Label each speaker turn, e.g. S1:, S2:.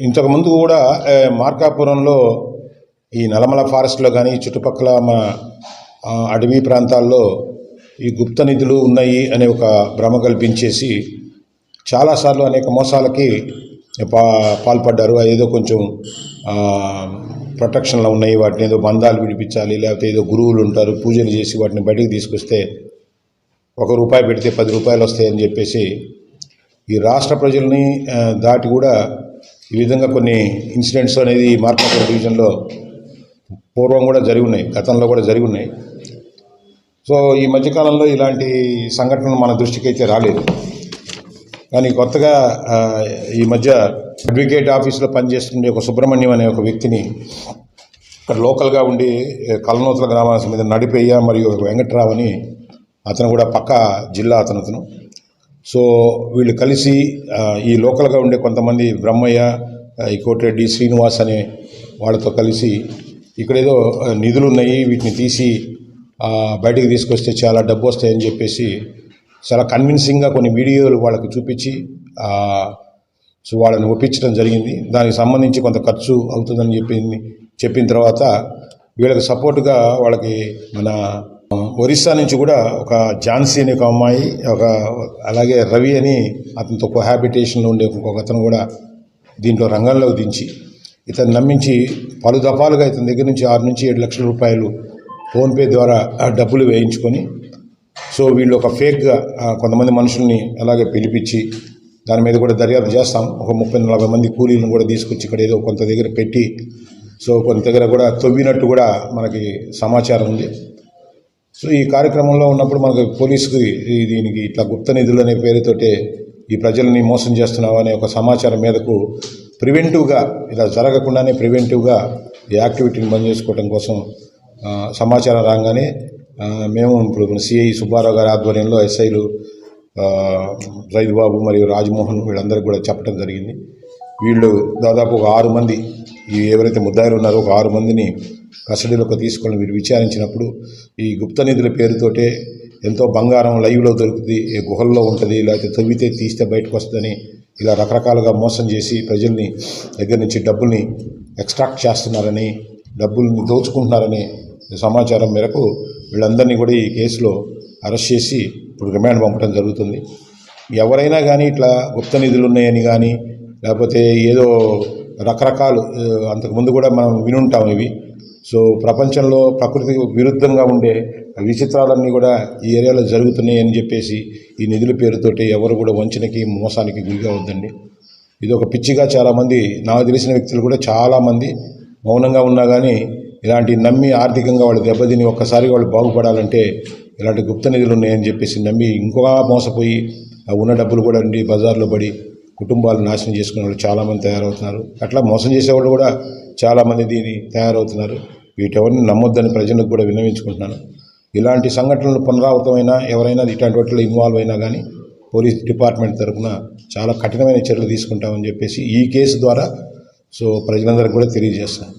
S1: ఇంతకుముందు కూడా మార్కాపురంలో ఈ నల్లమల ఫారెస్ట్లో కానీ చుట్టుపక్కల మన అడవి ప్రాంతాల్లో ఈ గుప్త నిధులు ఉన్నాయి అనే ఒక భ్రమ కల్పించేసి చాలాసార్లు అనేక మోసాలకి పాల్పడ్డారు. ఏదో కొంచెం ప్రొటెక్షన్లో ఉన్నాయి, వాటిని ఏదో బంధాలు విడిపించాలి, లేకపోతే ఏదో గురువులు ఉంటారు పూజలు చేసి వాటిని బయటికి తీసుకొస్తే ₹1 పెడితే 10 రూపాయలు వస్తాయని చెప్పేసి ఈ రాష్ట్ర ప్రజల్ని దాటి కూడా ఈ విధంగా కొన్ని ఇన్సిడెంట్స్ అనేది మార్కాపురం డివిజన్లో పూర్వం కూడా జరిగి ఉన్నాయి, గతంలో కూడా జరిగి ఉన్నాయి. సో ఈ మధ్యకాలంలో ఇలాంటి సంఘటనలు మన దృష్టికి అయితే రాలేదు. కానీ కొత్తగా ఈ మధ్య అడ్వకేట్ ఆఫీస్లో పనిచేస్తుండే ఒక సుబ్రహ్మణ్యం అనే ఒక వ్యక్తిని ఇక్కడ లోకల్గా ఉండి కలనూతల గ్రామానికి మీద నడిపేయ మరియు వెంకట్రావు అని అతను కూడా పక్క జిల్లా అతను. సో వీళ్ళు కలిసి ఈ లోకల్గా ఉండే కొంతమంది బ్రహ్మయ్య, ఈ కోటిరెడ్డి, శ్రీనివాస్ అనే వాళ్ళతో కలిసి ఇక్కడేదో నిధులు ఉన్నాయి, వీటిని తీసి బయటికి తీసుకొస్తే చాలా డబ్బు వస్తాయని చెప్పేసి చాలా కన్విన్సింగ్గా కొన్ని వీడియోలు వాళ్ళకి చూపించి సో వాళ్ళని ఒప్పించడం జరిగింది. దానికి సంబంధించి కొంత ఖర్చు అవుతుందని చెప్పిన తర్వాత వీళ్ళకి సపోర్టుగా వాళ్ళకి మన ఒరిస్సా నుంచి కూడా ఒక ఝాన్సీ అనే ఒక అమ్మాయి, అలాగే రవి అని అతనితో కోహాబిటేషన్లో ఉండే ఇంకొక అతను కూడా దీంట్లో రంగంలోకి దించి ఇతను నమ్మించి పలు దఫాలుగా ఇతని దగ్గర నుంచి 6 నుంచి 7 లక్షల రూపాయలు ఫోన్పే ద్వారా డబ్బులు వేయించుకొని సో వీళ్ళు ఒక ఫేక్గా కొంతమంది మనుషుల్ని అలాగే పిలిపించి దాని మీద కూడా దర్యాప్తు చేస్తాం. ఒక 30-40 మంది కూలీలను కూడా తీసుకొచ్చి ఇక్కడ ఏదో కొంత దగ్గర పెట్టి సో కొంత దగ్గర కూడా తవ్వినట్టు కూడా మనకి సమాచారం ఉంది. సో ఈ కార్యక్రమంలో ఉన్నప్పుడు మనకు పోలీసుకి దీనికి ఇట్లా గుప్త నిధులు అనే పేరుతోటే ఈ ప్రజల్ని మోసం చేస్తున్నావు అనే ఒక సమాచారం మీదకు ప్రివెంటివ్గా ఇలా జరగకుండానే ప్రివెంటివ్గా ఈ యాక్టివిటీని బంద్ చేసుకోవడం కోసం సమాచారం రాగానే మేము ఇప్పుడు సిఐ సుబ్బారావు గారి ఆధ్వర్యంలో ఎస్ఐలు రైతుబాబు మరియు రాజ్మోహన్ వీళ్ళందరికీ కూడా చెప్పడం జరిగింది. వీళ్ళు దాదాపు ఒక 6 మంది ఎవరైతే ముద్దాయిలు ఉన్నారో ఒక 6 మందిని కస్టడీలోకి తీసుకొని వీరు విచారించినప్పుడు ఈ గుప్త నిధుల పేరుతోటే ఎంతో బంగారం లైవ్లో దొరుకుతుంది, గుహల్లో ఉంటుంది, లేకపోతే తవ్వితే తీస్తే బయటకు వస్తుందని ఇలా రకరకాలుగా మోసం చేసి ప్రజల్ని దగ్గర నుంచి డబ్బుల్ని ఎక్స్ట్రాక్ట్ చేస్తున్నారని, డబ్బుల్ని దోచుకుంటున్నారని సమాచారం మేరకు వీళ్ళందరినీ కూడా ఈ కేసులో అరెస్ట్ చేసి ఇప్పుడు రిమాండ్ పంపడం జరుగుతుంది. ఎవరైనా కానీ ఇట్లా గుప్త నిధులు ఉన్నాయని కానీ లేకపోతే ఏదో రకరకాలు అంతకుముందు కూడా మనం వినుంటాం ఇవి. సో ప్రపంచంలో ప్రకృతికి విరుద్ధంగా ఉండే విచిత్రాలన్నీ కూడా ఈ ఏరియాలో జరుగుతున్నాయని చెప్పేసి ఈ నిధుల పేరుతోటి ఎవరు కూడా వంచనకి మోసానికి గురి కావద్దండి. ఇది ఒక పిచ్చిగా చాలామంది నాకు తెలిసిన వ్యక్తులు కూడా చాలామంది మౌనంగా ఉన్నా కానీ ఇలాంటి నమ్మి ఆర్థికంగా వాళ్ళు దెబ్బతిని ఒక్కసారి వాళ్ళు బాగుపడాలంటే ఇలాంటి గుప్త నిధులు ఉన్నాయని చెప్పేసి నమ్మి ఇంకొక మోసపోయి ఉన్న డబ్బులు కూడా ఉండి బజార్లో పడి కుటుంబాలు నాశనం చేసుకునే వాళ్ళు చాలామంది తయారవుతున్నారు. అట్లా మోసం చేసేవాళ్ళు కూడా చాలామంది దీన్ని తయారవుతున్నారు. వీటెవరిని నమ్మొద్దని ప్రజలకు కూడా విన్నవించుకుంటున్నాను. ఇలాంటి సంఘటనలు పునరావృతమైనా ఎవరైనా ఇట్లాంటి వాటిలో ఇన్వాల్వ్ అయినా కానీ పోలీస్ డిపార్ట్మెంట్ తరఫున చాలా కఠినమైన చర్యలు తీసుకుంటామని చెప్పేసి ఈ కేసు ద్వారా సో ప్రజలందరికీ కూడా తెలియజేస్తాను.